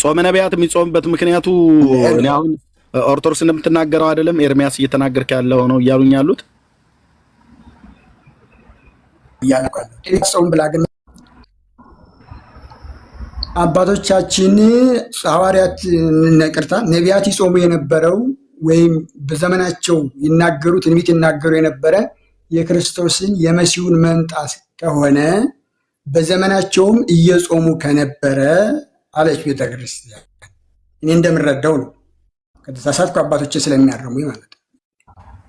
ጾመ ነቢያት የሚጾምበት ምክንያቱ እኔ አሁን ኦርቶዶክስ እንደምትናገረው አይደለም ኤርሚያስ እየተናገርክ ያለው ነው እያሉኝ ያሉት ያልቃል ጾም ብላ ግን አባቶቻችን ሐዋርያት ነቅርታ ነቢያት ይጾሙ የነበረው ወይም በዘመናቸው ይናገሩት ትንቢት ይናገሩ የነበረ የክርስቶስን የመሲሁን መምጣት ከሆነ በዘመናቸውም እየጾሙ ከነበረ አለች ቤተክርስቲያን። እኔ እንደምረዳው ነው ከተሳሳትኩ አባቶቼ ስለሚያርሙኝ ማለት ነው።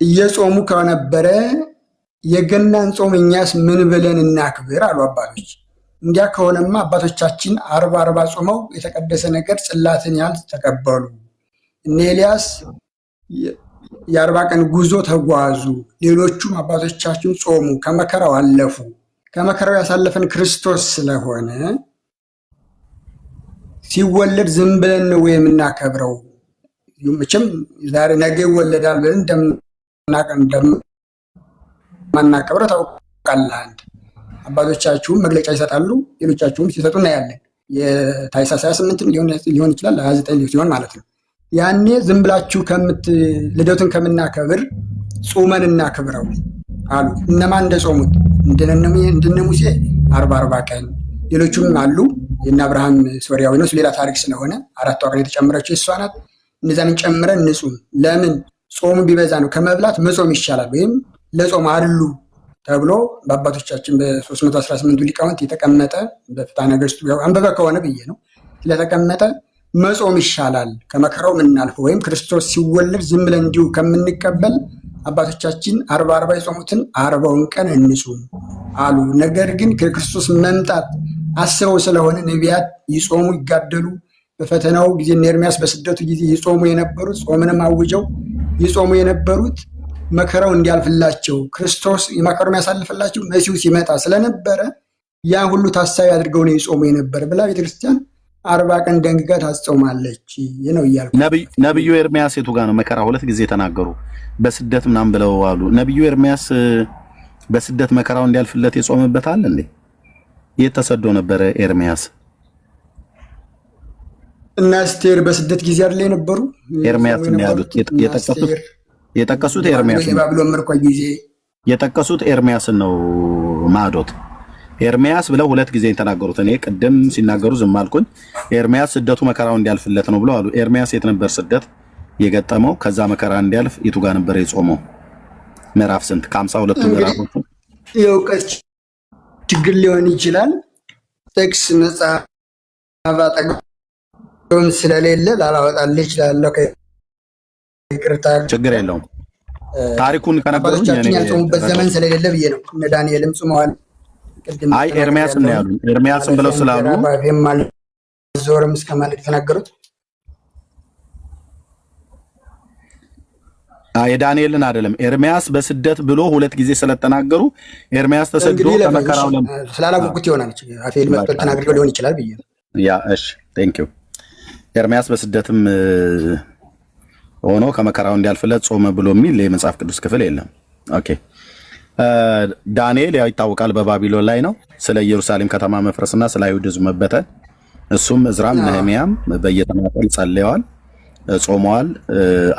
እየጾሙ ከነበረ የገናን ጾም እኛስ ምን ብለን እናክብር አሉ አባቶች። እንዲያ ከሆነማ አባቶቻችን 40 ጾመው የተቀደሰ ነገር ጽላትን ያህል ተቀበሉ። እነ ኤልያስ የ40 ቀን ጉዞ ተጓዙ። ሌሎቹም አባቶቻችን ጾሙ፣ ከመከራው አለፉ። ከመከራው ያሳለፈን ክርስቶስ ስለሆነ ሲወለድ ዝም ብለን ነው የምናከብረው። መቼም ዛሬ ነገ ይወለዳል ብለን እንደማናከብረው ታውቃለህ። አንድ አባቶቻችሁም መግለጫ ይሰጣሉ፣ ሌሎቻችሁም ሲሰጡ እናያለን። የታኅሳስ 28 ሊሆን ይችላል 29 ሲሆን ማለት ነው። ያኔ ዝም ብላችሁ ልደቱን ከምናከብር ጾመን እናክብረው አሉ። እነማን እንደጾሙት እንደነ ሙሴ 40 ቀን፣ ሌሎቹም አሉ። የእነ አብርሃም ሶርያዊ ነው፣ ሌላ ታሪክ ስለሆነ 4 ቀን የተጨመረችው እሷ ናት። እነዛን ጨምረን እንጹም። ለምን ጾሙ ቢበዛ ነው ከመብላት መጾም ይሻላል፣ ወይም ለጾም አሉ ተብሎ በአባቶቻችን በ318 ሊቃውንት የተቀመጠ በፍትሐ ነገሥቱ አንበበ ከሆነ ብዬ ነው ስለተቀመጠ መጾም ይሻላል ከመከራው የምናልፈው፣ ወይም ክርስቶስ ሲወለድ ዝም ብለን እንዲሁ ከምንቀበል አባቶቻችን 40 የጾሙትን 40ውን ቀን እንጹም አሉ። ነገር ግን ከክርስቶስ መምጣት አስበው ስለሆነ ነቢያት ይጾሙ ይጋደሉ። በፈተናው ጊዜ ኤርሚያስ በስደቱ ጊዜ ይጾሙ የነበሩት ጾምንም አውጀው ይጾሙ የነበሩት መከራው እንዲያልፍላቸው ክርስቶስ የመከራውን ያሳልፍላቸው መሲሁ ሲመጣ ስለነበረ ያን ሁሉ ታሳቢ አድርገው ነው ይጾሙ የነበረ ብላ ቤተክርስቲያን 40 ቀን ደንግጋ ታጾማለች ነው እያልኩ። ነብዩ ኤርሚያስ የቱ ጋር ነው መከራ 2 ጊዜ ተናገሩ በስደት ምናምን ብለው አሉ። ነብዩ ኤርሚያስ በስደት መከራው እንዲያልፍለት የጾመበታል እንዴ? የት ተሰዶ ነበረ ኤርሚያስ? እና አስቴር በስደት ጊዜ አይደል የነበሩ? ኤርሚያስ ነው ያሉት የጠቀሱት ኤርሚያስ ነው። ባቢሎን ምርኮ ጊዜ የጠቀሱት ኤርሚያስ ነው። ማዶት ኤርሚያስ ብለው 2 ጊዜ የተናገሩት እኔ ቅድም ሲናገሩ ዝም አልኩኝ። ኤርሚያስ ስደቱ መከራው እንዲያልፍለት ነው ብለው አሉ። ኤርሚያስ የት ነበር ስደት የገጠመው? ከዛ መከራ እንዲያልፍ የቱ ጋር ነበር የጾመው? ምዕራፍ ስንት? ከ52 ምዕራፎች የእውቀት ችግር ሊሆን ይችላል። ጥቅስ መጽሐፍ አጠገቡም ስለሌለ ላላወጣልህ እችላለሁ። ይቅርታ፣ ችግር የለውም። ታሪኩን ከነገሩኝ እኔ ያጾሙበት ዘመን ስለሌለ ብዬ ነው። እነ ዳንኤልም ጾመዋል። አይ ኤርሚያስ ነው ያሉኝ። ኤርሚያስም ብለው ስላሉ ዞርም እስከማለት የተናገሩት የዳንኤልን አይደለም። ኤርሚያስ በስደት ብሎ 2 ጊዜ ስለተናገሩ ኤርሚያስ ተሰዶ ከመከራው ስላላወቁት ይሆናል። አፌል መጥቶ ተናግረው ሊሆን ይችላል ብዬ ነው። ያ እሺ፣ ቴንክ ዩ። ኤርሚያስ በስደትም ሆኖ ከመከራው እንዲያልፍለት ጾመ ብሎ የሚል የመጽሐፍ ቅዱስ ክፍል የለም። ኦኬ። ዳንኤል ያው ይታወቃል በባቢሎን ላይ ነው። ስለ ኢየሩሳሌም ከተማ መፍረስና ስለ አይሁድ ሕዝብ መበተን እሱም እዝራም ነህሚያም በየተናጠል ጸልየዋል፣ ጾመዋል።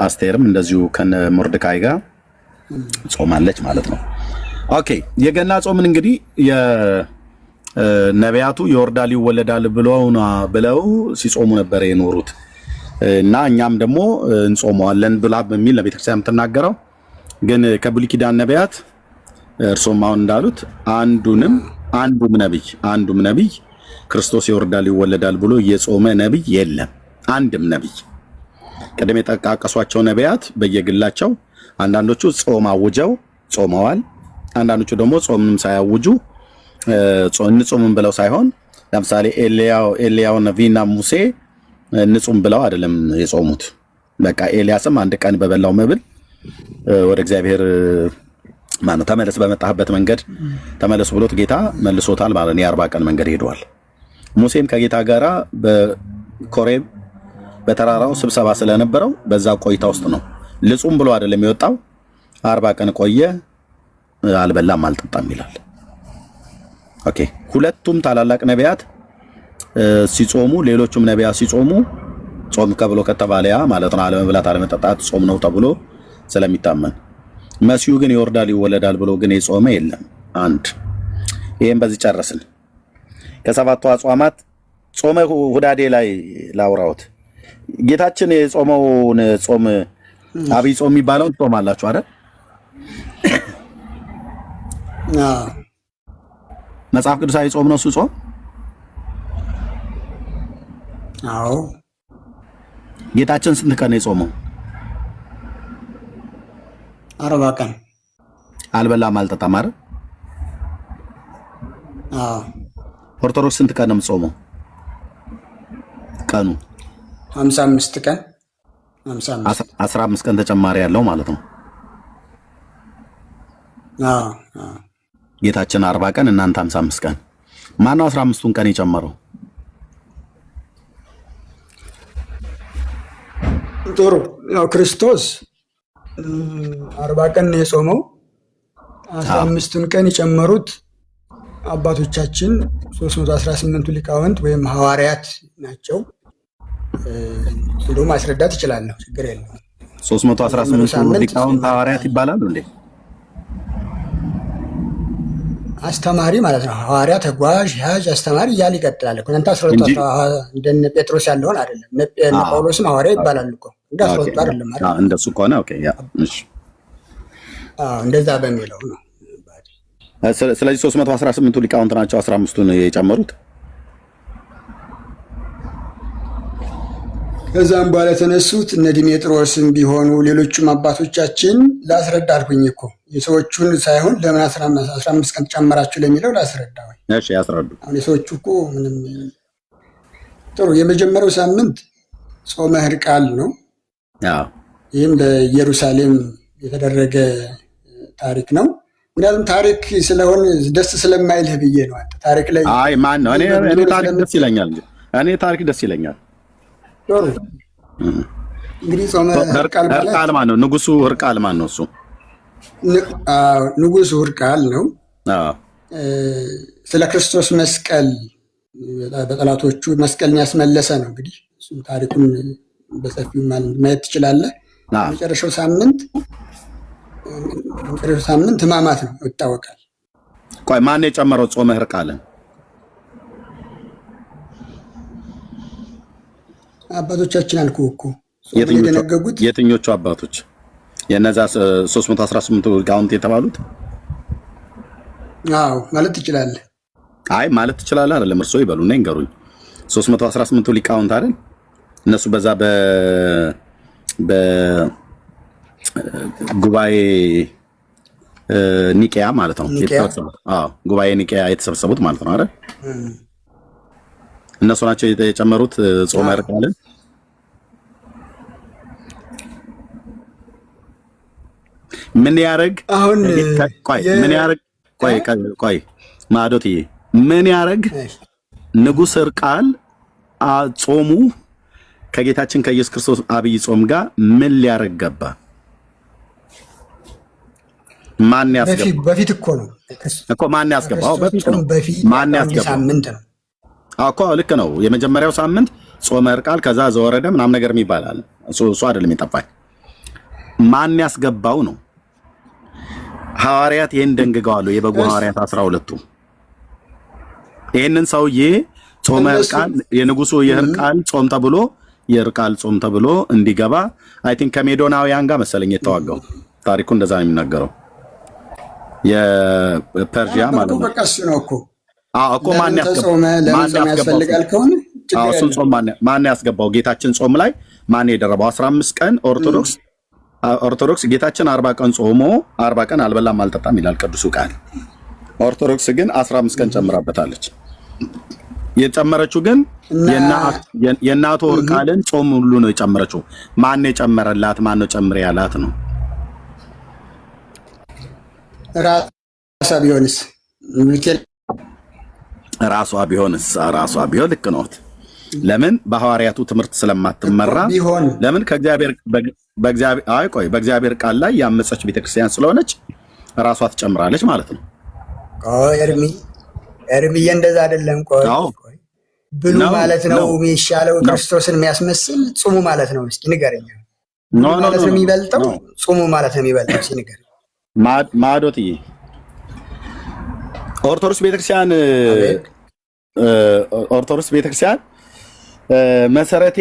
አስቴርም እንደዚሁ ከነ ሞርድካይ ጋር ጾማለች ማለት ነው። ኦኬ። የገና ጾምን እንግዲህ የነቢያቱ ይወርዳል ይወለዳል ብለው ሲጾሙ ነበር የኖሩት እና እኛም ደግሞ እንጾመዋለን ብላ በሚል ለቤተክርስቲያን የምትናገረው ግን ከብሉይ ኪዳን ነቢያት እርሶም አሁን እንዳሉት አንዱም ነቢይ ክርስቶስ ይወርዳል ይወለዳል ብሎ የጾመ ነቢይ የለም። አንድም ነቢይ ቀደም የጠቃቀሷቸው ነቢያት በየግላቸው አንዳንዶቹ ጾም አውጀው ጾመዋል፣ አንዳንዶቹ ደግሞ ጾምንም ሳያውጁ እንጾምም ብለው ሳይሆን ለምሳሌ ኤልያው ነቢይና ሙሴ ንጹም ብለው አይደለም የጾሙት። በቃ ኤልያስም አንድ ቀን በበላው መብል ወደ እግዚአብሔር ተመለስ በመጣህበት መንገድ ተመለስ ብሎት ጌታ መልሶታል ማለት ነው። የ40 ቀን መንገድ ሄዷል። ሙሴም ከጌታ ጋራ በኮሬብ በተራራው ስብሰባ ስለነበረው በዛ ቆይታ ውስጥ ነው። ልጹም ብሎ አይደለም የወጣው 40 ቀን ቆየ፣ አልበላም አልጠጣም ይላል። ኦኬ። ሁለቱም ታላላቅ ነቢያት ሲጾሙ ሌሎችም ነቢያት ሲጾሙ ጾም ከብሎ ከተባለ ያ ማለት ነው አለመብላት አለመጠጣት ጾም ነው ተብሎ ስለሚታመን፣ መሲሁ ግን ይወርዳል ይወለዳል ብሎ ግን የጾመ የለም። አንድ ይሄን በዚህ ጨረስን። ከሰባቱ አጽዋማት ጾመ ሁዳዴ ላይ ላውራውት። ጌታችን የጾመውን ጾም አብይ ጾም የሚባለውን ጾማላችሁ አይደል? መጽሐፍ ቅዱሳዊ ጾም ነው እሱ ጾም? አዎ። ጌታችን ስንት ቀን ነው የጾመው? 40 ቀን አልበላም አልጠጣም አይደል? አዎ። ኦርቶዶክስ ስንት ቀን ነው የምትጾመው? ቀኑ 55 ቀን 15 ቀን ተጨማሪ ያለው ማለት ነው። አዎ። ጌታችን 40 ቀን እናንተ 55 ቀን። ማነው 15ቱን ቀን የጨመረው? ጥሩ ያው ክርስቶስ 40 ቀን ነው የጾመው። 15ቱን ቀን የጨመሩት አባቶቻችን 318ቱ ሊቃውንት ወይም ሐዋርያት ናቸው። እንደውም ማስረዳት ይችላለሁ፣ ችግር የለውም። 318ቱ ሊቃውንት ሐዋርያት ይባላሉ እንዴ? አስተማሪ ማለት ነው። ሐዋርያ፣ ተጓዥ፣ ያዥ፣ አስተማሪ እያለ ይቀጥላል እኮ። እናንተ 12 እንደነ ጴጥሮስ ያለውን አይደለም። እነ ጳውሎስም ሐዋርያ ይባላሉ እኮ እንደ 12 አይደለም አይደል? እንደሱ ከሆነ ኦኬ። ያ እሺ፣ እንደዛ በሚለው ነው። ስለዚህ 318ቱ ሊቃውንት ናቸው 15ቱን የጨመሩት። ከዛም በኋላ የተነሱት እነ ዲሜጥሮስም ቢሆኑ ሌሎቹም አባቶቻችን ላስረዳ አልኩኝ እኮ የሰዎቹን ሳይሆን ለምን 15 ቀን ጨመራችሁ ለሚለው ላስረዳ ወይ? እሺ ያስረዱ። አሁን የሰዎቹ እኮ ምንም ጥሩ። የመጀመሪያው ሳምንት ጾመ ሕርቃል ነው። አዎ፣ ይህም በኢየሩሳሌም የተደረገ ታሪክ ነው። ምክንያቱም ታሪክ ስለሆነ ደስ ስለማይልህ ብዬ ነው። አንተ ታሪክ ላይ አይ ማን ነው? እኔ ታሪክ ደስ ይለኛል። እኔ ታሪክ ደስ ይለኛል። ጥሩ እንግዲህ ጾመ ሕርቃል ማን ነው? ንጉሱ ሕርቃል ማን ነው? እሱ ንጉሱ ሕርቃል ነው። ስለ ክርስቶስ መስቀል በጠላቶቹ መስቀልን ያስመለሰ ነው። እንግዲህ እሱም ታሪኩን በሰፊው ማየት ትችላለህ። መጨረሻው ሳምንት ሕማማት ነው ይታወቃል። ቆይ ማን የጨመረው ጾመ ሕርቃልን? አባቶቻችን አልኩህ እኮ የደነገጉት። የትኞቹ አባቶች? የነዛ 318 ሊቃውንት የተባሉት? አዎ ማለት ትችላለህ። አይ ማለት ትችላለህ አይደለም፣ እርስዎ ይበሉና ይንገሩኝ። 318 ሊቃውንት አይደል? እነሱ በዛ በጉባኤ ኒቄያ ማለት ነው የተሰበሰቡት። አዎ ጉባኤ ኒቄያ የተሰበሰቡት ማለት ነው አይደል? እነሱ ናቸው የጨመሩት ጾመ ሕርቃልን። ምን ያረግ አሁን ቆይ ማዶትዬ ምን ያረግ ንጉሥ ሕርቃል ጾሙ ከጌታችን ከኢየሱስ ክርስቶስ አብይ ጾም ጋር ምን ሊያረግ ገባ? ማን ያስገባው? በፊት እኮ ነው እኮ ማን ያስገባው? በፊት ነው። ማን ያስገባው? ሳምንት ነው እኮ ልክ ነው። የመጀመሪያው ሳምንት ጾመ ሕርቃል ከዛ ዘወረደ ምናምን ነገር የሚባል አለ። እሱ አይደለም የጠፋኝ። ማን ያስገባው ነው? ሐዋርያት ይሄን ደንግገዋል። የበጉ ሐዋርያት 12ቱ ይሄንን ሰውዬ ጾመ ሕርቃል የንጉሱ የሕርቃል ጾም ተብሎ የሕርቃል ጾም ተብሎ እንዲገባ አይ ቲንክ ከሜዶናውያን ጋር መሰለኝ የተዋጋው። ታሪኩ እንደዛ ነው የሚናገረው። የፐርሺያ ማለት ነው። በቃ እሱ ነው እኮ እኮ ማን ያስገባው? ጌታችን ጾም ላይ ማን የደረበው? 15 ቀን ኦርቶዶክስ ጌታችን 40 ቀን ጾሞ 40 ቀን አልበላም አልጠጣም ይላል ቅዱሱ ቃል። ኦርቶዶክስ ግን 15 ቀን ጨምራበታለች። የጨመረችው ግን የእናቱ ሕርቃልን ጾም ሁሉ ነው የጨመረችው። ማን የጨመረላት? ማን ነው ጨምር ያላት ነው? ራሷ ቢሆን ልክ ነው። ለምን በሐዋርያቱ ትምህርት ስለማትመራ፣ ለምን በእግዚአብሔር ቃል ላይ ያመፀች ቤተክርስቲያን ስለሆነች ራሷ ትጨምራለች ማለት ነው። ኤርሚዬ እንደዛ አይደለም። ቆይ ብሉ ማለት ነው የሚሻለው? ክርስቶስን የሚያስመስል ጹሙ ማለት ነው? እስኪ ንገረኝ። ማለት ነው የሚበልጠው? ጹሙ ማለት ነው የሚበልጠው? እስኪ ንገረኝ። ማዶትዬ ኦርቶዶክስ ቤተክርስቲያን መሰረቴ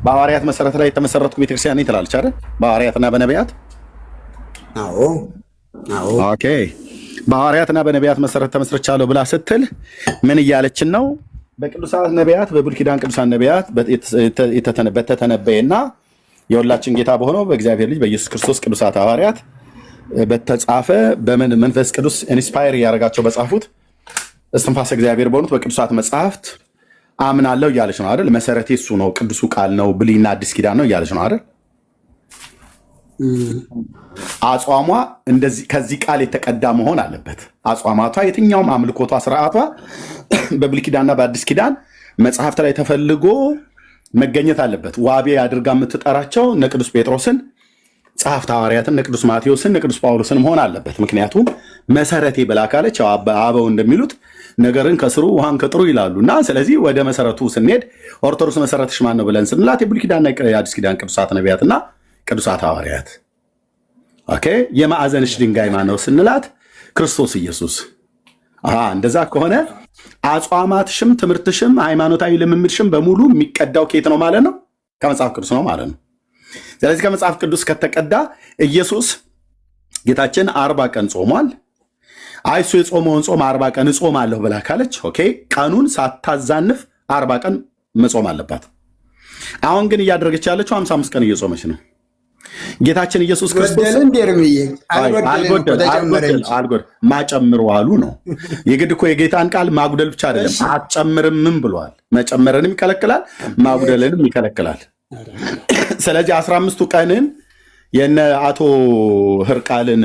በሐዋርያት መሰረት ላይ የተመሰረትኩ ቤተክርስቲያን ነኝ ትላለች አይደል? በሐዋርያትና በነቢያት። አዎ ኦኬ። በሐዋርያትና በነቢያት መሰረት ተመስርቻለሁ ብላ ስትል ምን እያለችን ነው? በቅዱሳት ነቢያት፣ በብሉይ ኪዳን ቅዱሳን ነቢያት በተተነበየና የሁላችን ጌታ በሆነው በእግዚአብሔር ልጅ በኢየሱስ ክርስቶስ ቅዱሳት ሐዋርያት በተጻፈ በመንፈስ ቅዱስ ኢንስፓየር እያደረጋቸው በጻፉት እስትንፋሰ እግዚአብሔር በሆኑት በቅዱሳት መጽሐፍት አምናለሁ እያለች ነው አይደል? መሰረቴ እሱ ነው፣ ቅዱሱ ቃል ነው፣ ብሉይና አዲስ ኪዳን ነው እያለች ነው አይደል? አጽዋሟ እንደዚህ ከዚህ ቃል የተቀዳ መሆን አለበት። አጽዋማቷ፣ የትኛውም አምልኮቷ፣ ስርዓቷ በብሉይ ኪዳንና በአዲስ ኪዳን መጽሐፍት ላይ ተፈልጎ መገኘት አለበት። ዋቤ አድርጋ የምትጠራቸው እነ ቅዱስ ጴጥሮስን፣ ጸሐፍተ ሐዋርያትን፣ እነ ቅዱስ ማቴዎስን፣ እነ ቅዱስ ጳውሎስን መሆን አለበት። ምክንያቱም መሰረቴ ብላ ካለች አበው እንደሚሉት ነገርን ከስሩ ውሃን ከጥሩ ይላሉ እና ስለዚህ ወደ መሰረቱ ስንሄድ ኦርቶዶክስ መሰረትሽ ማን ነው ብለን ስንላት የብሉይ ኪዳንና የአዲስ ኪዳን ቅዱሳት ነቢያትና ቅዱሳት ሐዋርያት። ኦኬ። የማዕዘንሽ ድንጋይ ማን ነው ስንላት ክርስቶስ ኢየሱስ። እንደዛ ከሆነ አጽዋማትሽም ትምህርትሽም ሃይማኖታዊ ልምምድሽም በሙሉ የሚቀዳው ከየት ነው ማለት ነው? ከመጽሐፍ ቅዱስ ነው ማለት ነው። ስለዚህ ከመጽሐፍ ቅዱስ ከተቀዳ ኢየሱስ ጌታችን 40 ቀን ጾሟል። እሱ የጾመውን ጾም 40 ቀን እጾማለሁ ብላ ካለች ኦኬ፣ ቀኑን ሳታዛንፍ 40 ቀን መጾም አለባት። አሁን ግን እያደረገች ያለችው 55 ቀን እየጾመች ነው። ጌታችን ኢየሱስ ክርስቶስ ማጨምሩ አሉ ነው። የግድ እኮ የጌታን ቃል ማጉደል ብቻ አይደለም፣ አትጨምርምም ብሏል። መጨመርንም ይከለክላል፣ ማጉደልንም ይከለክላል። ስለዚህ 15ቱ ቀንን የነ አቶ ህርቃልን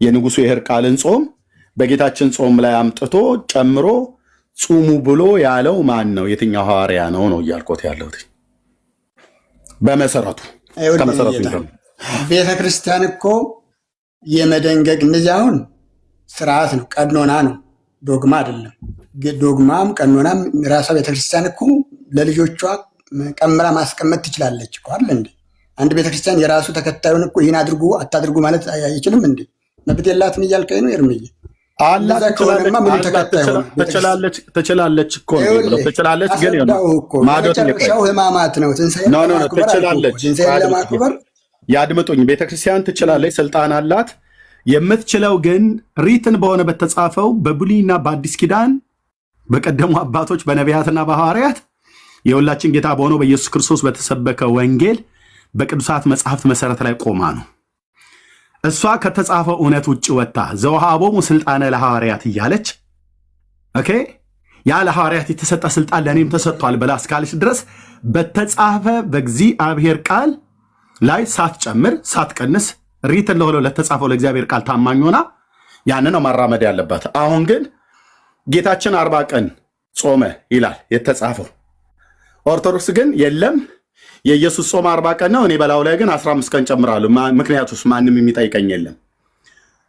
የንጉሱ የህርቃልን ጾም በጌታችን ጾም ላይ አምጥቶ ጨምሮ ጹሙ ብሎ ያለው ማን ነው? የትኛው ሐዋርያ ነው ነው እያልኮት ያለሁት። በመሰረቱ ቤተ ክርስቲያን እኮ የመደንገግ እነዚህ አሁን ስርዓት ነው፣ ቀኖና ነው፣ ዶግማ አይደለም። ዶግማም ቀኖናም ራሷ ቤተክርስቲያን እኮ ለልጆቿ ቀምራ ማስቀመጥ ትችላለች እኮ አይደል እንዴ? አንድ ቤተክርስቲያን የራሱ ተከታዩን እኮ ይህን አድርጉ አታድርጉ ማለት አይችልም እንዴ? መብት የላትም እያልከኝ ነው ኤርምዬ? ትችላለች እኮ ትችላለች፣ ግን መጨረሻው ህማማት ነው። ትንሣኤን ለማክበር ያድምጡኝ። ቤተክርስቲያን ትችላለች፣ ስልጣን አላት። የምትችለው ግን ሪትን በሆነ በተጻፈው በብሉይና በአዲስ ኪዳን በቀደሙ አባቶች በነቢያትና በሐዋርያት የሁላችን ጌታ በሆነው በኢየሱስ ክርስቶስ በተሰበከ ወንጌል በቅዱሳት መጽሐፍት መሰረት ላይ ቆማ ነው። እሷ ከተጻፈው እውነት ውጭ ወጥታ ዘወሃቦሙ ስልጣነ ለሐዋርያት እያለች ኦኬ፣ ያ ለሐዋርያት የተሰጠ ስልጣን ለእኔም ተሰጥቷል ብላ እስካለች ድረስ በተጻፈ በእግዚአብሔር ቃል ላይ ሳትጨምር ሳትቀንስ ሪትን ለሆነው ለተጻፈው ለእግዚአብሔር ቃል ታማኝ ሆና ያንን ነው ማራመድ ያለባት። አሁን ግን ጌታችን 40 ቀን ጾመ ይላል የተጻፈው። ኦርቶዶክስ ግን የለም የኢየሱስ ጾም 40 ቀን ነው፣ እኔ በላው ላይ ግን 15 ቀን ጨምራለሁ። ምክንያቱስ ማንም የሚጠይቀኝ የለም።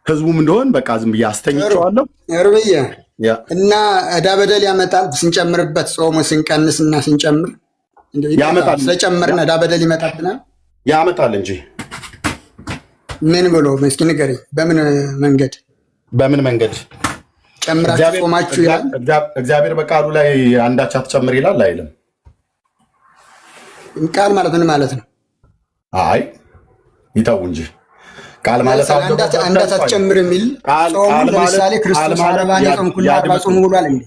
ህዝቡም እንደሆን በቃ ዝም ብዬ አስተኝቼዋለሁ። ርብዬ እና ዕዳ በደል ያመጣል ስንጨምርበት፣ ጾሙ ስንቀንስ እና ስንጨምር ያመጣል። ስለጨመርን ዕዳ በደል ይመጣብናል። ያመጣል እንጂ ምን ብሎ እስኪ ንገረኝ። በምን መንገድ ጨምራችሁ ጾማችሁ ይላል እግዚአብሔር? በቃሉ ላይ አንዳች አትጨምር ይላል አይልም? ቃል ማለት ምን ማለት ነው? አይ ይተው እንጂ ቃል ማለት አንዳች አትጨምር የሚል ጾሙ ለምሳሌ ክርስቶስ 40 የጾምኩና 40 ጾሙ ብሏል እንዴ?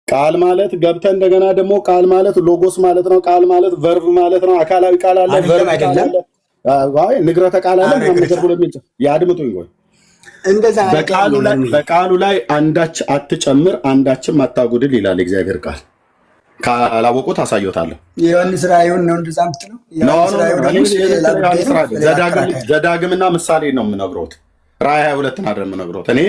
ቃል ማለት ገብተህ እንደገና ደግሞ ቃል ማለት ሎጎስ ማለት ነው። ቃል ማለት ቨርብ ማለት ነው። አካላዊ ቃል አለ፣ ቨርብ አይደለም። አይ ንግረተ ቃል አለ ምናምን ነገር ብሎ የሚል ያድምጡኝ። ወይ እንደዛ በቃሉ ላይ አንዳች አትጨምር አንዳችም አታጉድል ይላል እግዚአብሔር ቃል። ካላወቁት አሳየታለሁ። የዮሐንስ ራእዩን ነው እንደዛ የምትለው? ዘዳግምና ምሳሌ ነው የምነግሮት። ራእይ 22 አይደለም የምነግሮት እኔ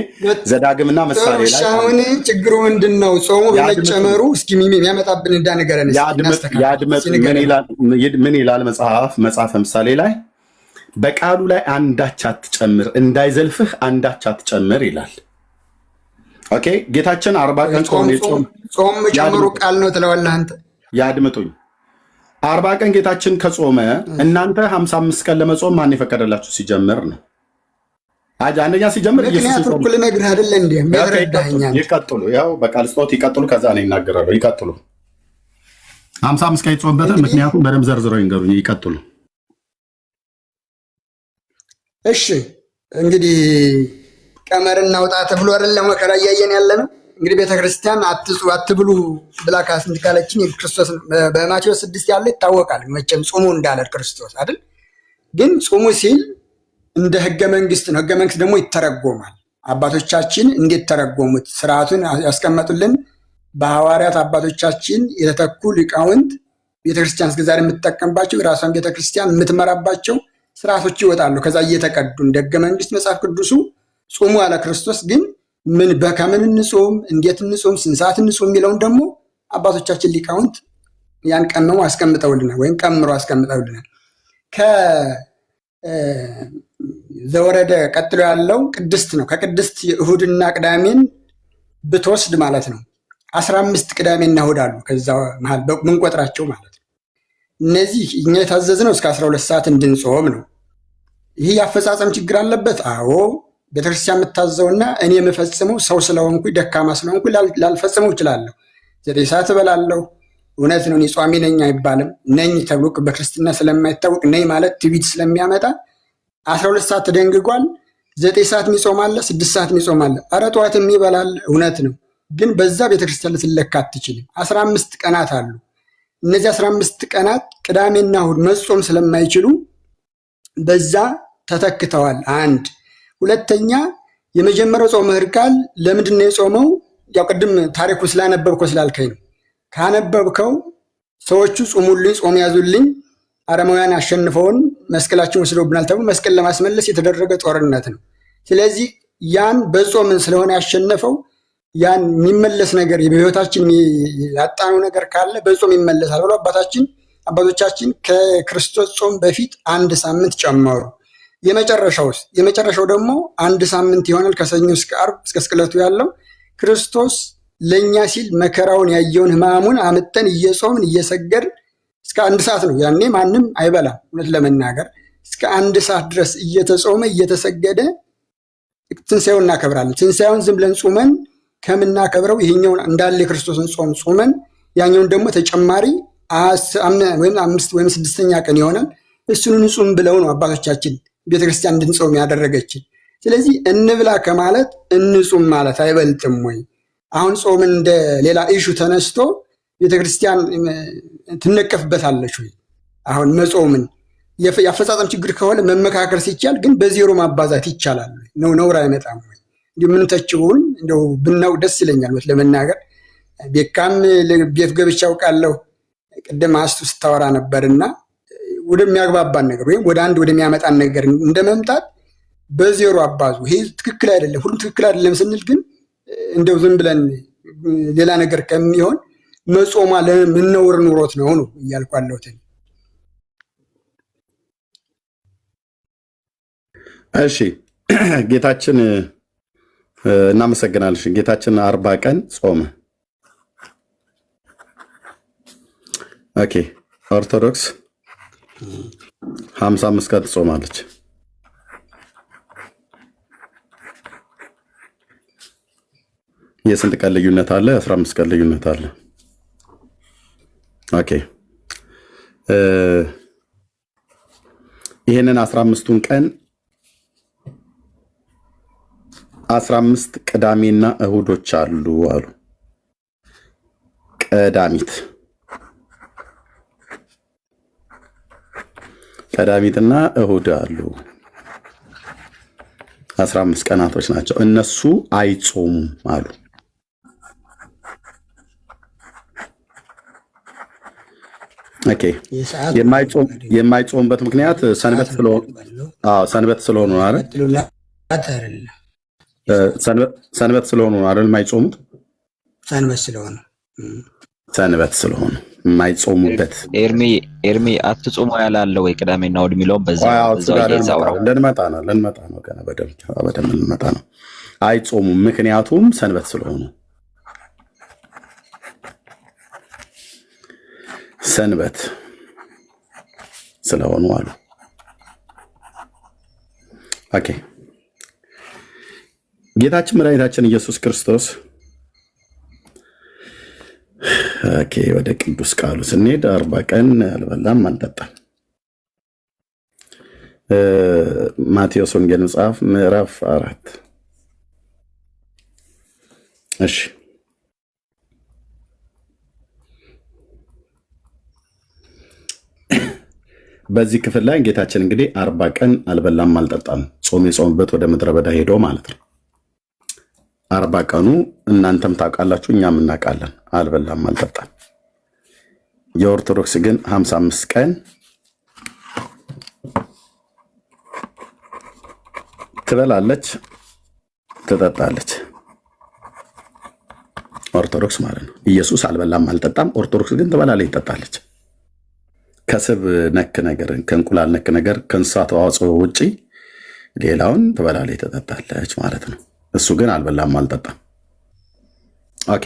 ዘዳግምና ምሳሌ ላይ። አሁን ችግሩ ምንድን ነው? ጾሙ በመጨመሩ እስኪ የሚያመጣብን እንዳ ነገረን። ምን ይላል መጽሐፈ ምሳሌ ላይ? በቃሉ ላይ አንዳች አትጨምር እንዳይዘልፍህ አንዳች አትጨምር ይላል። ኦኬ ጌታችን 40 ቀን ጾም ጨምሩ ቃል ነው ትለዋለህ አንተ። ያድምጡኝ። 40 ቀን ጌታችን ከጾመ እናንተ 55 ቀን ለመጾም ማን የፈቀደላችሁ ሲጀምር ነው? አንደኛ ሲጀምር ኢየሱስ እኮ ልነግርህ አይደለ እንዴ? ይቀጥሉ። ያው በቃል ስጦት ይቀጥሉ። ከዛ ነው ይናገራሉ። ይቀጥሉ። 55 ቀን ይጾምበታል። ምክንያቱም በደንብ ዘርዝረው ይንገሩኝ። ይቀጥሉ። እሺ እንግዲህ ቀመር እናውጣ ተብሎ አይደለ መከራ እያየን ያለ ነው። እንግዲህ ቤተክርስቲያን አትብሉ ብላ ካለችን የክርስቶስ በማቴዎስ 6 ያለ ይታወቃል። መቼም ጾሙ እንዳለ ክርስቶስ አይደል? ግን ጾሙ ሲል እንደ ህገ መንግስት ነው። ህገ መንግስት ደግሞ ይተረጎማል። አባቶቻችን እንዴት ተረጎሙት? ስርዓቱን ያስቀመጡልን በሐዋርያት አባቶቻችን የተተኩ ሊቃውንት ቤተክርስቲያን እስከዛሬ የምትጠቀምባቸው የራሷን ቤተክርስቲያን የምትመራባቸው ስርዓቶች ይወጣሉ። ከዛ እየተቀዱ እንደ ህገ መንግስት መጽሐፍ ቅዱሱ ጾሙ ያለ ክርስቶስ ግን ምን በከምን እንጾም፣ እንዴት እንጾም፣ ስንት ሰዓት እንጾም የሚለውን ደግሞ አባቶቻችን ሊቃውንት ያን ቀመሙ አስቀምጠውልናል፣ ወይም ቀምሮ አስቀምጠውልናል። ከዘወረደ ቀጥሎ ያለው ቅድስት ነው። ከቅድስት እሁድና ቅዳሜን ብትወስድ ማለት ነው 15 ቅዳሜና እሁድ አሉ። ከዛ መሃል ምንቆጥራቸው ማለት ነው። እነዚህ እኛ የታዘዝነው እስከ 12 ሰዓት እንድንጾም ነው። ይህ የአፈጻጸም ችግር አለበት። አዎ ቤተክርስቲያን የምታዘውና እኔ የምፈጽመው ሰው ስለሆንኩ ደካማ ስለሆንኩ ላልፈጽመው እችላለሁ። 9 ሰዓት እበላለሁ። እውነት ነው። እኔ ጿሚ ነኝ አይባልም። ነኝ ተብሎ በክርስትና ስለማይታወቅ ነኝ ማለት ትዕቢት ስለሚያመጣ 12 ሰዓት ተደንግጓል። 9 ሰዓት የሚጾም አለ፣ 6 ሰዓት የሚጾም አለ። ኧረ ጠዋት የሚበላል እውነት ነው። ግን በዛ ቤተክርስቲያን ልትለካ አትችልም። 15 ቀናት አሉ። እነዚህ 15 ቀናት ቅዳሜና እሁድ መጾም ስለማይችሉ በዛ ተተክተዋል። አንድ ሁለተኛ የመጀመሪያው ጾመ ሕርቃል ለምንድን ነው የጾመው? ያው ቅድም ታሪኩ ስላነበብከው ስላልከኝ ነው። ካነበብከው ሰዎቹ ጾሙልኝ፣ ጾም ያዙልኝ፣ አረማውያን አሸንፈውን መስቀላችን ወስደውብናል ተብሎ መስቀል ለማስመለስ የተደረገ ጦርነት ነው። ስለዚህ ያን በጾምን ስለሆነ ያሸነፈው ያን የሚመለስ ነገር በህይወታችን ያጣነው ነገር ካለ በጾም ይመለሳል ብሎ አባቶቻችን ከክርስቶስ ጾም በፊት 1 ሳምንት ጨመሩ። የመጨረሻው ደግሞ 1 ሳምንት ይሆናል። ከሰኞ እስከ ዓርብ እስከ ስቅለቱ ያለው ክርስቶስ ለኛ ሲል መከራውን ያየውን ሕማሙን አምጠን እየጾምን እየሰገድን እስከ 1 ሰዓት ነው። ያኔ ማንም አይበላም። እውነት ለመናገር እስከ 1 ሰዓት ድረስ እየተጾመ እየተሰገደ ትንሣኤውን እናከብራለን። ትንሣኤውን ዝም ብለን ጾመን ከምናከብረው ይሄኛውን እንዳለ የክርስቶስን ጾም ጾመን ያኛውን ደግሞ ተጨማሪ 5 ወይም 6ኛ ቀን ይሆናል እሱን እንጹም ብለው ነው አባቶቻችን ቤተክርስቲያን እንድንጾም ያደረገችን። ስለዚህ እንብላ ከማለት እንጹም ማለት አይበልጥም ወይ? አሁን ጾምን እንደ ሌላ ኢሹ ተነስቶ ቤተክርስቲያን ትነቀፍበታለች ወይ? አሁን መጾምን የአፈጻጸም ችግር ከሆነ መመካከር ሲቻል ግን በዜሮ ማባዛት ይቻላል ነው? ነውር አይመጣም ወይ? እንዲሁ ምን ተችቡን እንደው ብናው ደስ ይለኛል ለመናገር። ቤካም ቤት ገብቼ አውቃለሁ። ቅድም አስቱ ስታወራ ነበርና ወደሚያግባባን ነገር ወይም ወደ አንድ ወደሚያመጣን ነገር እንደመምጣት በዜሮ አባዙ። ይሄ ትክክል አይደለም፣ ሁሉም ትክክል አይደለም ስንል ግን እንደው ዝም ብለን ሌላ ነገር ከሚሆን መጾማ ለምን ነውር ኑሮት ነው እያልኩ አለሁት። እሺ ጌታችን እናመሰግናለን። ጌታችን 40 ቀን ጾመ። ኦኬ ኦርቶዶክስ 55 ቀን ትጾማለች። የስንት ቀን ልዩነት አለ? 15 ቀን ልዩነት አለ። ኦኬ ይሄንን 15ቱን ቀን 15 ቅዳሜና እሁዶች አሉ አሉ። ቀዳሚትና እሁድ አሉ። 15 ቀናቶች ናቸው። እነሱ አይጾሙም አሉ። ኦኬ የማይጾምበት ምክንያት ሰንበት ስለሆኑ ነው አይደል? ሰንበት ስለሆኑ ነው አይደል? የማይጾሙት ሰንበት ስለሆኑ የማይጾሙበት። ኤርሚ አትጾሙ ያላለ ወይ ቅዳሜና እሑድ የሚለውን በዛው ልንመጣ ነው ገና በደንብ ልንመጣ ነው። አይጾሙም፣ ምክንያቱም ሰንበት ስለሆኑ ሰንበት ስለሆኑ አሉ። ኦኬ ጌታችን መድኃኒታችን ኢየሱስ ክርስቶስ ኦኬ ወደ ቅዱስ ቃሉ ስንሄድ 40 ቀን አልበላም አልጠጣም። ማቴዎስ ወንጌል መጽሐፍ ምዕራፍ 4 እሺ በዚህ ክፍል ላይ ጌታችን እንግዲህ 40 ቀን አልበላም አልጠጣም ጾም የጾምበት ወደ ምድረ በዳ ሄዶ ማለት ነው። 40 ቀኑ እናንተም ታውቃላችሁ እኛም እናውቃለን፣ አልበላም አልጠጣም። የኦርቶዶክስ ግን 55 ቀን ትበላለች ትጠጣለች። ኦርቶዶክስ ማለት ነው። ኢየሱስ አልበላም አልጠጣም፣ ኦርቶዶክስ ግን ትበላለች ትጠጣለች። ከስብ ነክ ነገር ከእንቁላል ነክ ነገር ከእንስሳት ተዋጽኦ ውጪ ሌላውን ትበላለች ትጠጣለች ማለት ነው። እሱ ግን አልበላም አልጠጣም። ኦኬ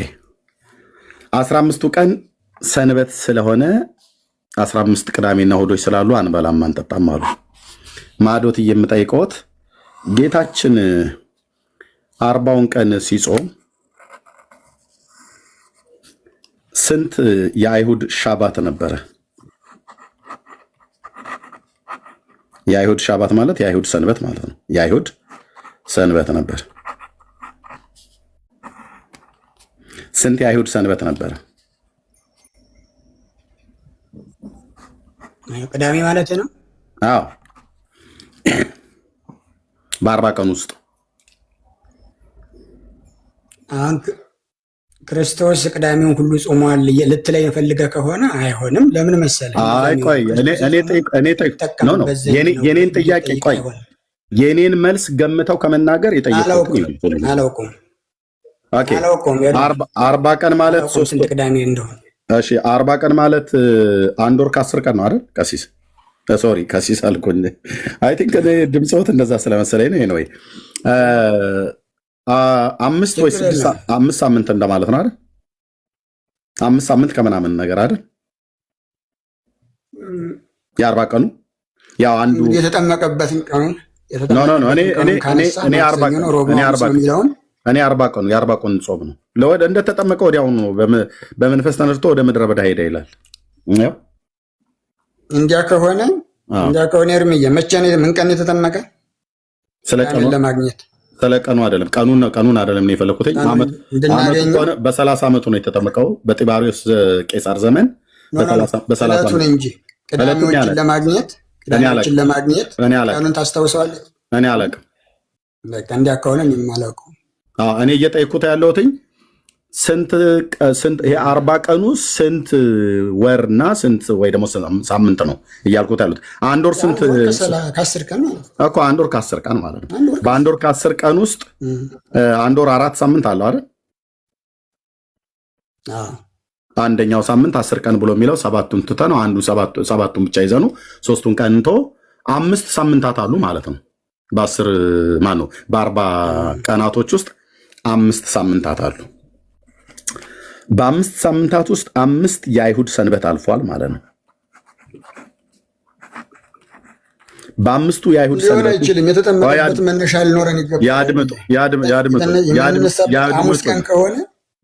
15ቱ ቀን ሰንበት ስለሆነ 15 ቅዳሜና እሑዶች ስላሉ አንበላም አንጠጣም አሉ። ማዶት የምጠይቀውት ጌታችን 40ውን ቀን ሲጾም ስንት የአይሁድ ሻባት ነበረ? የአይሁድ ሻባት ማለት የአይሁድ ሰንበት ማለት ነው። የአይሁድ ሰንበት ነበር። ስንት የአይሁድ ሰንበት ነበረ? ቅዳሜ ማለት ነው። አዎ በ40 ቀን ውስጥ አሁን ክርስቶስ ቅዳሜውን ሁሉ ጾሟል ልትለኝ የፈልገ ከሆነ አይሆንም። ለምን መሰለህ? አይ ቆይ የኔን ጥያቄ ቆይ የኔን መልስ ገምተው ከመናገር የጠየቁት አላውቅም። ኦኬ 40 ቀን ማለት ስንት ቅዳሜ እንደሆነ እሺ 40 ቀን ማለት 1 ወር ከ10 ቀን ነው አይደል? ቀሲስ ሶሪ ቀሲስ አልኩኝ። አይ ቲንክ ድምፅዎት እንደዛ ስለመሰለኝ ነው። ወይ 5 ወይ 6 5 ሳምንት እንደማለት ነው አይደል? 5 ሳምንት ከምናምን ነገር አይደል? የ40 ቀኑ ያው አንዱ የተጠመቀበትን ቀኑን እኔ 40 ቀኑ የ40 ቀኑ ጾም ነው። ለወደ እንደተጠመቀ ወዲያውኑ በመንፈስ ተነስቶ ወደ ምድረ በዳ ሄደ ይላል። ያው እንዲያ ከሆነ እርምዬ መቼ ነው? ምን ቀን የተጠመቀ? ስለ ቀኑ ለማግኘት ስለ ቀኑ አይደለም፣ ቀኑን አይደለም ነው የፈለኩት። በ30 ዓመቱ ነው የተጠመቀው በጢባሪዮስ ቄሳር ዘመን በ30 ዓመቱ እንጂ ቅዳሜዎችን ለማግኘት ቀኑን ታስታውሰዋለህ? እኔ አላውቅም። በቃ እንዲያ ከሆነ እኔም አላውቅም። እኔ እየጠየኩት ያለሁትኝ ስንት ይሄ 40 ቀኑ ስንት ወርና ስንት ወይ ደግሞ ሳምንት ነው እያልኩት ያሉት። አንድ ወር ስንት? ከ10 ቀን ማለት እኮ አንድ ወር ከ10 ቀን ማለት ነው። በአንድ ወር ከ10 ቀን ውስጥ አንድ ወር 4 ሳምንት አለው አይደል? አንደኛው ሳምንት 10 ቀን ብሎ የሚለው 7ቱን ትተነው አንዱ 7ቱን ብቻ ይዘኑ 3ቱን ቀን እንቶ 5 ሳምንታት አሉ ማለት ነው። በ40 ቀናቶች ውስጥ 5 ሳምንታት አሉ። በ5 ሳምንታት ውስጥ 5 የአይሁድ ሰንበት አልፏል ማለት ነው። በ5ቱ የአይሁድ ሰንበት አይችልም። የተጠመቀበት መነሻ ሊኖረን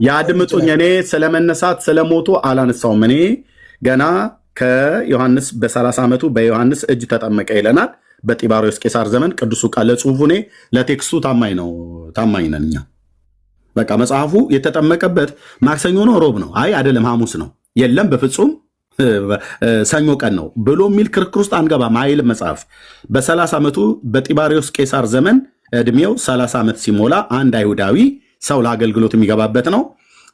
ያድምጡኝ። እኔ ስለመነሳት ስለሞቱ አላነሳውም። እኔ ገና ከዮሐንስ በ30 ዓመቱ በዮሐንስ እጅ ተጠመቀ ይለናል። በጢባሪዮስ ቄሳር ዘመን ቅዱሱ ቃል ለጽሁፉ እኔ ለቴክስቱ ታማኝ ነን እኛ። በቃ መጽሐፉ የተጠመቀበት ማክሰኞ ነው ሮብ ነው አይደለም ሐሙስ ነው የለም በፍጹም ሰኞ ቀን ነው ብሎ የሚል ክርክር ውስጥ አንገባም አይልም መጽሐፍ። በ30 ዓመቱ በጢባሪዮስ ቄሳር ዘመን እድሜው 30 ዓመት ሲሞላ አንድ አይሁዳዊ ሰው ለአገልግሎት የሚገባበት ነው።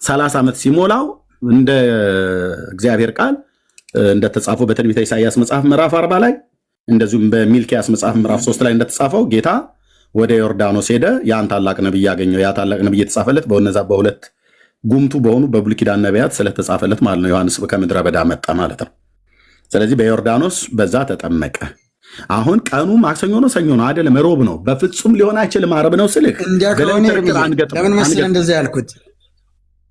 30 ዓመት ሲሞላው እንደ እግዚአብሔር ቃል እንደተጻፈው በትንቢተ ኢሳይያስ መጽሐፍ ምዕራፍ 40 ላይ እንደዚሁም በሚልኪያስ መጽሐፍ ምዕራፍ 3 ላይ እንደተጻፈው ጌታ ወደ ዮርዳኖስ ሄደ። ያን ታላቅ ነብይ ያገኘው። ያ ታላቅ ነብይ የተጻፈለት በእነዛ በሁለት ጉምቱ በሆኑ በብሉይ ኪዳን ነቢያት ስለተጻፈለት ማለት ነው። ዮሐንስ ከምድረ በዳ መጣ ማለት ነው። ስለዚህ በዮርዳኖስ በዛ ተጠመቀ። አሁን ቀኑ ማክሰኞ ነው ሰኞ ነው አይደለም ሮብ ነው። በፍጹም ሊሆን አይችልም ዓርብ ነው ስልህ ለምን መሰለህ እንደዚህ ያልኩት?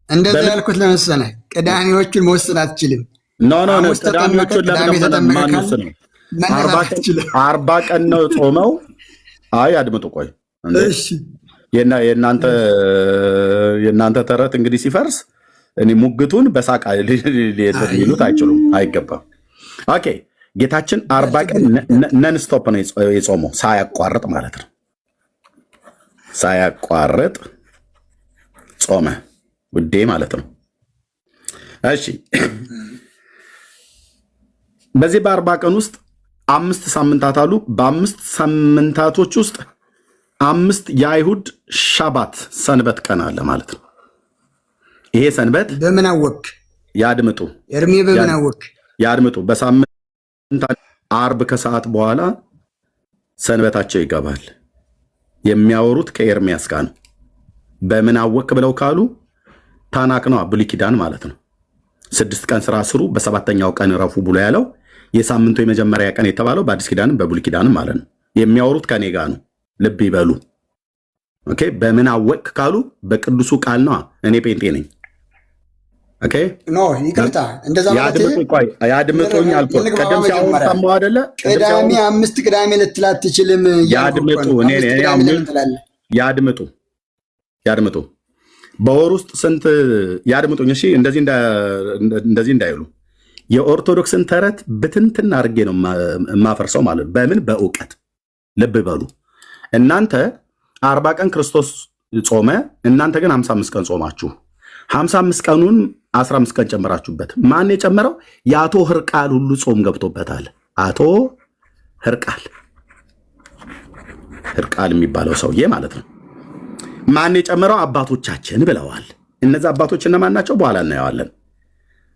እንደዚህ ያልኩት ለመሰለህ ቅዳሜዎቹን መወሰን አትችልም። ኖ ቅዳሜዎቹን ለምን ነው 40 ቀን ነው ጾመው። አይ አድምጡ ቆይ እሺ የእናንተ ተረት እንግዲህ ሲፈርስ እኔ ሙግቱን በሳቃ ሊሉት አይችሉም፣ አይገባም። ኦኬ ጌታችን 40 ቀን ነን ስቶፕ ነው የጾመው፣ ሳያቋርጥ ማለት ነው። ሳያቋርጥ ጾመ ውዴ ማለት ነው። እሺ በዚህ በ40 ቀን ውስጥ 5 ሳምንታት አሉ። በ5 ሳምንታቶች ውስጥ 5 የአይሁድ ሻባት ሰንበት ቀን አለ ማለት ነው። ይሄ ሰንበት በምን አወቅ? ያድምጡ ኤርሚ በምን አወቅ? ያድምጡ። በሳምንት ዓርብ ከሰዓት በኋላ ሰንበታቸው ይገባል። የሚያወሩት ከኤርሚያስ ጋር ነው። በምን አወቅ ብለው ካሉ ታናክ ነው፣ ብሉይ ኪዳን ማለት ነው። 6 ቀን ስራ ስሩ፣ በሰባተኛው ቀን ረፉ ብሎ ያለው የሳምንቱ የመጀመሪያ ቀን የተባለው በአዲስ ኪዳንም በብሉይ ኪዳንም ማለት ነው። የሚያወሩት ከኔ ጋር ነው። ልብ ይበሉ። ኦኬ በምን አወቅ ካሉ በቅዱሱ ቃል ነው። እኔ ጴንጤ ነኝ። ኦኬ ኖ ይቅርታ፣ እንደዛ ማለት ያድምጡኝ አልኩት። ቀደም ሲያወሩ ሰማሁ አይደለ? ቅዳሜ 5 ቅዳሜ ልትላት ትችልም። ያድምጡ። በወር ውስጥ ስንት ያድምጡኝ። እሺ እንደዚህ እንዳይሉ የኦርቶዶክስን ተረት ብትንትን አድርጌ ነው የማፈርሰው ማለት ነው። በምን በእውቀት ልብ በሉ። እናንተ 40 ቀን ክርስቶስ ጾመ፣ እናንተ ግን 55 ቀን ጾማችሁ። 55 ቀኑን 15 ቀን ጨምራችሁበት። ማን የጨመረው? የአቶ ህርቃል ሁሉ ጾም ገብቶበታል። አቶ ህርቃል የሚባለው ሰውዬ ማለት ነው። ማን የጨመረው? አባቶቻችን ብለዋል። እነዚህ አባቶች እነማን ናቸው? በኋላ እናየዋለን።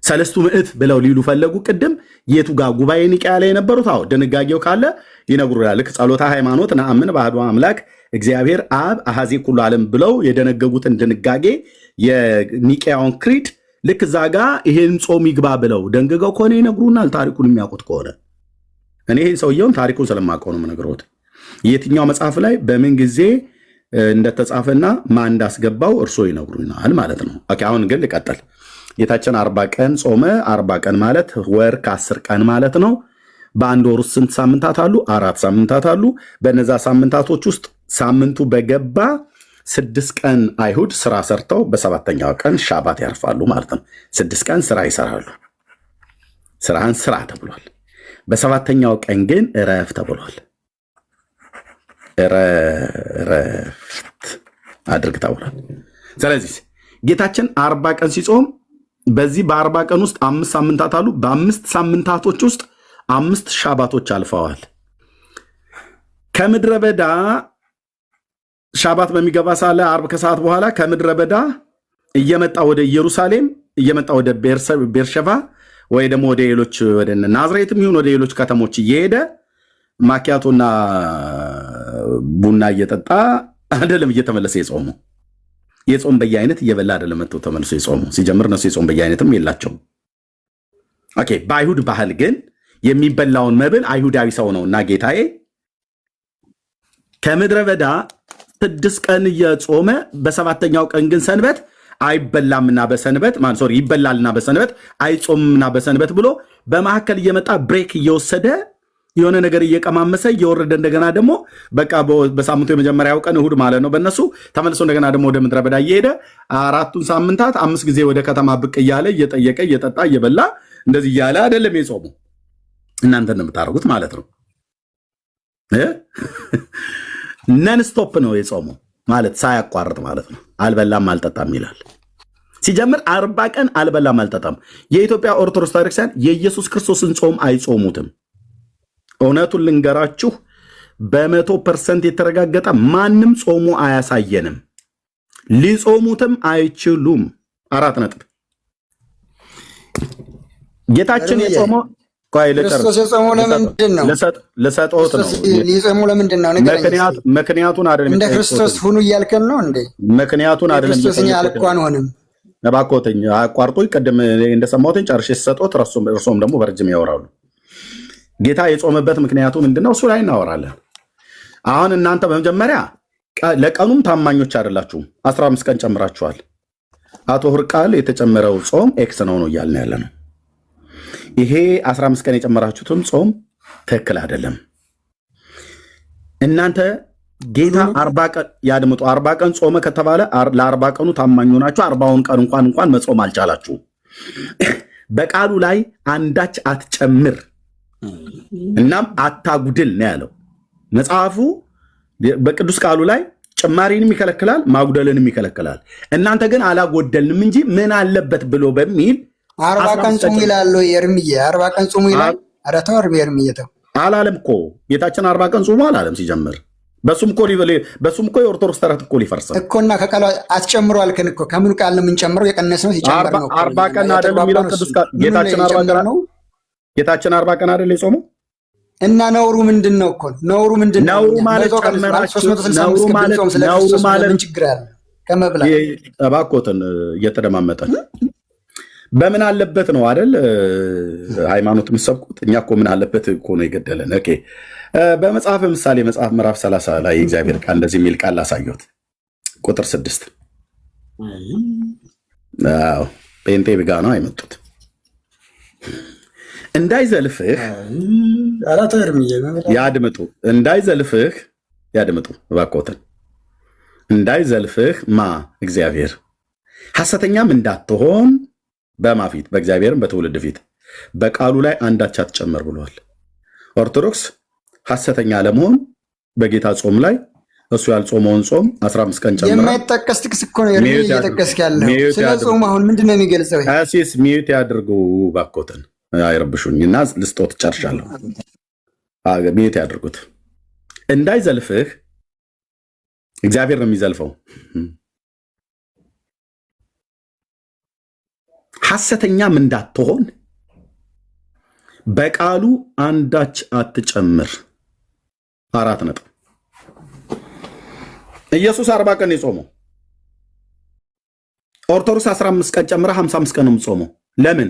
3 ምዕት ብለው ሊሉ ፈለጉ። ቅድም የቱ ጋር ጉባኤ ኒቅያ ላይ የነበሩት? አዎ ድንጋጌው ካለ ይነግሩናል። ልክ ጸሎታ ሃይማኖት ነአምን በአሐዱ አምላክ እግዚአብሔር አብ አሐዜ ኩሉ ዓለም ብለው የደነገጉትን ድንጋጌ የኒቅያውን ክሪድ ልክ እዛ ጋ ይሄን ጾም ይግባ ብለው ደንግገው ከሆነ ይነግሩናል። ታሪኩን የሚያውቁት ከሆነ እኔ ይህን ሰውየውን ታሪኩን ስለማውቀው ነው የምነግረውት። የትኛው መጽሐፍ ላይ በምን ጊዜ እንደተጻፈና ማን እንዳስገባው እርሶ ይነግሩናል ማለት ነው። ኦኬ አሁን ግን ልቀጥል። ጌታችን 40 ቀን ጾመ። 40 ቀን ማለት ወር ከ10 ቀን ማለት ነው። በአንድ ወር ውስጥ ስንት ሳምንታት አሉ? 4 ሳምንታት አሉ። በነዛ ሳምንታቶች ውስጥ ሳምንቱ በገባ 6 ቀን አይሁድ ስራ ሰርተው በሰባተኛው ቀን ሻባት ያርፋሉ ማለት ነው። 6 ቀን ስራ ይሰራሉ። ስራህን ስራ ተብሏል። በሰባተኛው ቀን ግን እረፍ ተብሏል። እረፍት አድርግ ተብሏል። ስለዚህ ጌታችን 40 ቀን ሲጾም በዚህ በ40 ቀን ውስጥ 5 ሳምንታት አሉ። በ5 ሳምንታቶች ውስጥ 5 ሻባቶች አልፈዋል። ከምድረ በዳ ሻባት በሚገባ ሳለ ዓርብ ከሰዓት በኋላ ከምድረ በዳ እየመጣ ወደ ኢየሩሳሌም እየመጣ ወደ ቤርሸባ ወይ ደግሞ ወደ ሌሎች ወደ ናዝሬትም ይሁን ወደ ሌሎች ከተሞች እየሄደ ማኪያቶና ቡና እየጠጣ አይደለም እየተመለሰ የጾሙ። የጾም በየአይነት እየበላ አይደለም መጥቶ ተመልሶ የጾሙ። ሲጀምር ነው የጾም በየአይነትም የላቸው። ኦኬ በአይሁድ ባህል ግን የሚበላውን መብል አይሁዳዊ ሰው ነውና ጌታዬ ከምድረ በዳ 6 ቀን እየጾመ በሰባተኛው ቀን ግን ሰንበት አይበላምና በሰንበት ይበላልና በሰንበት አይጾምምና በሰንበት ብሎ በመካከል እየመጣ ብሬክ እየወሰደ የሆነ ነገር እየቀማመሰ እየወረደ እንደገና ደግሞ በቃ በሳምንቱ የመጀመሪያው ቀን እሁድ ማለት ነው በእነሱ ተመልሶ እንደገና ደግሞ ወደ ምድረ በዳ እየሄደ 4ቱን ሳምንታት 5 ጊዜ ወደ ከተማ ብቅ እያለ እየጠየቀ እየጠጣ እየበላ እንደዚህ እያለ አይደለም የጾሙ። እናንተ እንደምታደርጉት ማለት ነው። ነን ስቶፕ ነው የጾሙ ማለት ሳያቋርጥ ማለት ነው። አልበላም አልጠጣም ይላል። ሲጀምር 40 ቀን አልበላም አልጠጣም። የኢትዮጵያ ኦርቶዶክስ ቤተክርስቲያን የኢየሱስ ክርስቶስን ጾም አይጾሙትም። እውነቱን ልንገራችሁ፣ በ100% የተረጋገጠ ማንም ጾሙ አያሳየንም። ሊጾሙትም አይችሉም። 4 ነጥብ። ጌታችን የጾመው ክርስቶስ የጾመው ለምንድን ነው? ለሰጠውት ነው። ሊጾሙ ለምንድን ነው? ምክንያቱን አይደለም እንደ ክርስቶስ ሁኑ እያልከን ነው እንዴ? ምክንያቱን አይደለም። ክርስቶስ ያልኩ አንሆንም። እባክዎትኝ አቋርጦኝ። ቅድም እንደሰማሁትኝ ጨርሼ ሲሰጡት እርሶም ደግሞ በረጅም ያወራሉ። ጌታ የጾመበት ምክንያቱ ምንድነው? እሱ ላይ እናወራለን። አሁን እናንተ በመጀመሪያ ለቀኑም ታማኞች አይደላችሁም። 15 ቀን ጨምራችኋል። አቶ ህርቃል የተጨመረው ጾም ኤክስ ነው እያልን ያለ ነው። ይሄ 15 ቀን የጨመራችሁትም ጾም ትክክል አይደለም። እናንተ ጌታ 40 ቀን ያድምጡ። 40 ቀን ጾመ ከተባለ ለ40 ቀኑ ታማኝ ሆናችሁ 40ውን ቀን እንኳን መጾም አልቻላችሁ። በቃሉ ላይ አንዳች አትጨምር እናም አታጉድል ነው ያለው መጽሐፉ። በቅዱስ ቃሉ ላይ ጭማሪንም ይከለክላል፣ ማጉደልንም ይከለክላል። እናንተ ግን አላጎደልንም እንጂ ምን አለበት ብሎ በሚል 40 ቀን ጾሙ ይላል። ኤርምዬ 40 ቀን ጾሙ ይላል። ኧረ ተው ኤርምዬ ተው አላለም እኮ ጌታችን 40 ቀን ጾሙ አላለም ሲጀምር። በሱም እኮ የኦርቶዶክስ ተረት እኮ ሊፈርሳል እኮና ከቃሉ አትጨምሩ አልከን እኮ። ከምን ቃል ነው የምንጨምረው? የቀነስነው ሲጨምር ነው። 40 ቀን አይደል የሚለው ቅዱስ ቃል። ጌታችን 40 ቀን ነው። ጌታችን 40 ቀን አይደል የጾመው? እና ነውሩ ምንድን ነው እኮ? ነውሩ ምንድን ነው? ነውሩ ማለት ምን ችግር አለ ከመብላት? እባክዎትን እየተደማመጠ በምን አለበት ነው አይደል ሃይማኖት የምትሰብኩት? እኛ እኮ ምን አለበት እኮ ነው የገደለን። ኦኬ በመጽሐፍ ምሳሌ መጽሐፍ ምዕራፍ 30 ላይ እግዚአብሔር ቃል እንደዚህ የሚል ቃል አሳየሁት። ቁጥር 6 ጴንጤ ብጋ ነው አይመጡት እንዳይዘልፍህ ያድምጡ። ያድምጡ እባክዎትን። እንዳይዘልፍህ እግዚአብሔር ሐሰተኛም እንዳትሆን በማ ፊት በእግዚአብሔርም በትውልድ ፊት በቃሉ ላይ አንዳች አትጨምር ብሏል። ኦርቶዶክስ ሐሰተኛ ለመሆን በጌታ ጾም ላይ እሱ ያልጾመውን ጾም 15 ቀን ጨምራ የማይጠቀስ ጥቅስ እኮ ነው እየተጠቀስክ ያለው። ስለ ጾም አሁን ምንድን ነው የሚገልጸው? ቀሲስ ሚዩት ያድርጉ እባክዎትን፣ አይረብሹኝና ልስጦት ጨርሻለሁ። ሚዩት ያድርጉት። እንዳይዘልፍህ እግዚአብሔር ነው የሚዘልፈው። ሐሰተኛም እንዳትሆን በቃሉ አንዳች አትጨምር። 4 ነጥብ። ኢየሱስ 40 ቀን የጾመው፣ ኦርቶዶክስ 15 ቀን ጨምራ 55 ቀን ነው የምጾመው። ለምን?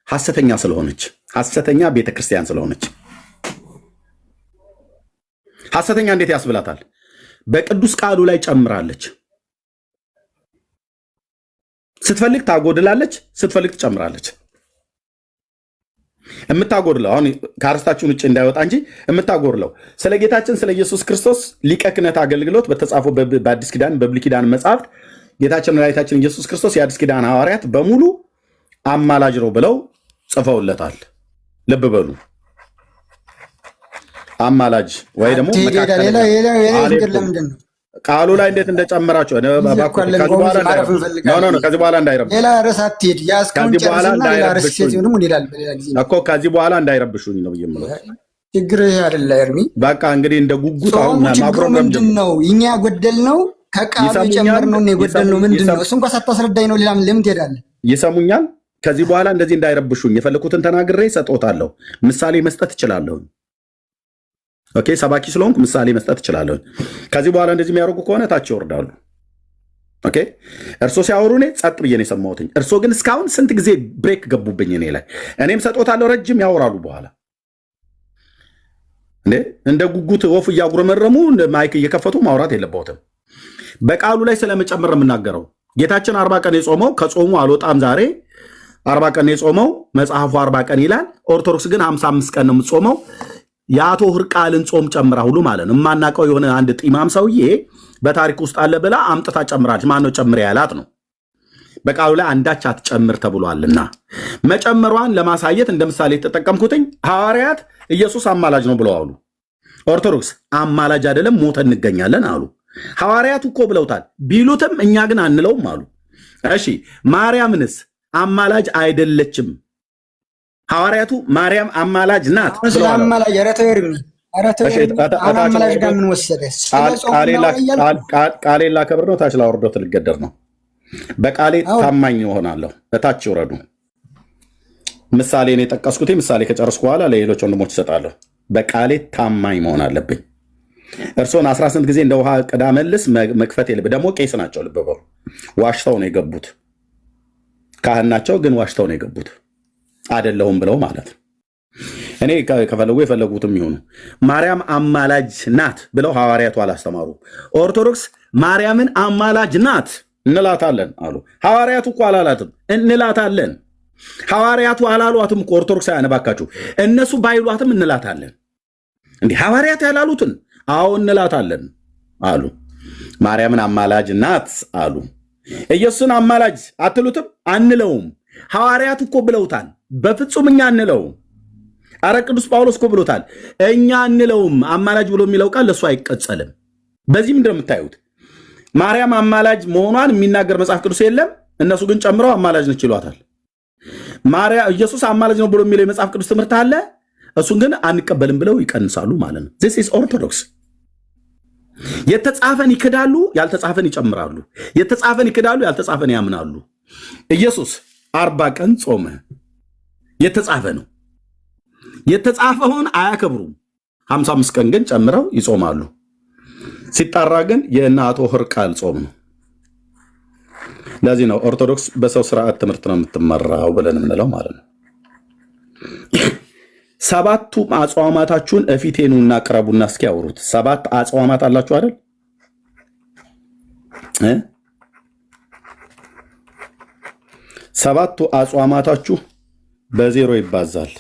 ሐሰተኛ ስለሆነች፣ ሐሰተኛ ቤተክርስቲያን ስለሆነች። ሐሰተኛ እንዴት ያስብላታል? በቅዱስ ቃሉ ላይ ጨምራለች። ስትፈልግ ታጎድላለች፣ ስትፈልግ ትጨምራለች። የምታጎድለው አሁን ከአርስታችን ውጭ እንዳይወጣ እንጂ የምታጎድለው ስለ ጌታችን ስለ ኢየሱስ ክርስቶስ ሊቀ ክህነት አገልግሎት በተጻፈው በአዲስ ኪዳን በብሉይ ኪዳን መጽሐፍት ጌታችን መድኃኒታችን ኢየሱስ ክርስቶስ የአዲስ ኪዳን ሐዋርያት በሙሉ አማላጅ ነው ብለው ጽፈውለታል። ልብ በሉ። አማላጅ ወይ ደግሞ ቃሉ ላይ እንዴት እንደጨመራቸው ከዚህ በኋላ እንዳይረብሹኝ ነው የምለው። ችግር አይደለ ኤርሚ። በቃ እንግዲህ እንደ ጉጉት አሁን ማብሮም ምንድን ነው እኛ የጎደል ነው ከቃሉ ጨምር ነው የጎደል ነው ምንድን ነው? እሱ እንኳን ሳታስረዳኝ ነው ሌላም ለምን ትሄዳለህ? ይሰሙኛል። ከዚህ በኋላ እንደዚህ እንዳይረብሹኝ የፈለኩትን ተናግሬ ሰጦታለሁ። ምሳሌ መስጠት እችላለሁ። ኦኬ፣ ሰባኪ ስለሆንኩ ምሳሌ መስጠት እችላለሁ። ከዚህ በኋላ እንደዚህ የሚያደርጉ ከሆነ ታች ይወርዳሉ። ኦኬ፣ እርሶ ሲያወሩ እኔ ጸጥ ብዬ ነው የሰማሁትኝ። እርሶ ግን እስካሁን ስንት ጊዜ ብሬክ ገቡብኝ እኔ ላይ። እኔም ሰጦታለሁ፣ ረጅም ያወራሉ። በኋላ እንደ ጉጉት ወፍ እያጉረመረሙ ማይክ እየከፈቱ ማውራት የለበትም። በቃሉ ላይ ስለመጨመር የምናገረው ጌታችን 40 ቀን የጾመው ከጾሙ አልወጣም። ዛሬ 40 ቀን የጾመው መጽሐፉ 40 ቀን ይላል። ኦርቶዶክስ ግን 55 ቀን ነው የምትጾመው። የአቶ ህርቃልን ጾም ጨምራ ሁሉ ማለት ነው። የማናውቀው የሆነ አንድ ጢማም ሰውዬ በታሪክ ውስጥ አለ ብላ አምጥታ ጨምራለች። ማነው ጨምር ያላት ነው? በቃሉ ላይ አንዳች አትጨምር ተብሏልና መጨመሯን ለማሳየት እንደ ምሳሌ የተጠቀምኩትኝ ሐዋርያት ኢየሱስ አማላጅ ነው ብለው አሉ። ኦርቶዶክስ አማላጅ አይደለም ሞተን እንገኛለን አሉ። ሐዋርያቱ እኮ ብለውታል። ቢሉትም እኛ ግን አንለውም አሉ። እሺ ማርያምንስ አማላጅ አይደለችም? ሐዋርያቱ ማርያም አማላጅ ናት ብለዋል። ቃሌን ላከብር ነው፣ ታች ላወርደው ልገደር ነው። በቃሌ ታማኝ እሆናለሁ። እታች ይውረዱ። ምሳሌን የጠቀስኩት ምሳሌ ከጨረስኩ በኋላ ለሌሎች ወንድሞች እሰጣለሁ። በቃሌ ታማኝ መሆን አለብኝ። እርስዎን 18 ጊዜ እንደ ውሃ ቅዳ መልስ መክፈት የለብህ። ደግሞ ቄስ ናቸው፣ ልብ በሉ። ዋሽተው ነው የገቡት። ካህን ናቸው፣ ግን ዋሽተው ነው የገቡት። አይደለሁም ብለው ማለት ነው። እኔ ከፈለጉ የፈለጉትም ይሆኑ ማርያም አማላጅ ናት ብለው ሐዋርያቱ አላስተማሩ። ኦርቶዶክስ ማርያምን አማላጅ ናት እንላታለን አሉ። ሐዋርያቱ እኮ አላላትም፣ እንላታለን። ሐዋርያቱ አላሏትም እኮ ኦርቶዶክስ ያነባካችሁ እነሱ ባይሏትም እንላታለን። እንዲህ ሐዋርያት ያላሉትን አዎ እንላታለን አሉ። ማርያምን አማላጅ ናት አሉ። ኢየሱስን አማላጅ አትሉትም? አንለውም። ሐዋርያት እኮ ብለውታል። በፍጹም እኛ አንለውም። አረ ቅዱስ ጳውሎስ እኮ ብሎታል። እኛ አንለውም። አማላጅ ብሎ የሚለው ቃል ለእሱ አይቀጸልም። በዚህ ምንድን ነው የምታዩት? ማርያም አማላጅ መሆኗን የሚናገር መጽሐፍ ቅዱስ የለም። እነሱ ግን ጨምረው አማላጅ ነች ይሏታል። ኢየሱስ አማላጅ ነው ብሎ የሚለው የመጽሐፍ ቅዱስ ትምህርት አለ። እሱን ግን አንቀበልም ብለው ይቀንሳሉ ማለት ነው። ዚስ ኢዝ ኦርቶዶክስ። የተጻፈን ይክዳሉ፣ ያልተጻፈን ይጨምራሉ። የተጻፈን ይክዳሉ፣ ያልተጻፈን ያምናሉ። ኢየሱስ 40 ቀን ጾመ። የተጻፈ ነው። የተጻፈውን አያከብሩም። 55 ቀን ግን ጨምረው ይጾማሉ። ሲጣራ ግን የእናቶ ሕርቃል ጾም ነው። ለዚህ ነው ኦርቶዶክስ በሰው ስርዓት ትምህርት ነው የምትመራው ብለን የምንለው ማለት ነው። 7ቱ አጽዋማታችሁን እፊቴ ኑና ቅረቡና እስኪ ያወሩት። 7 አጽዋማት አላችሁ አይደል? 7ቱ አጽዋማታችሁ በዜሮ ይባዛል።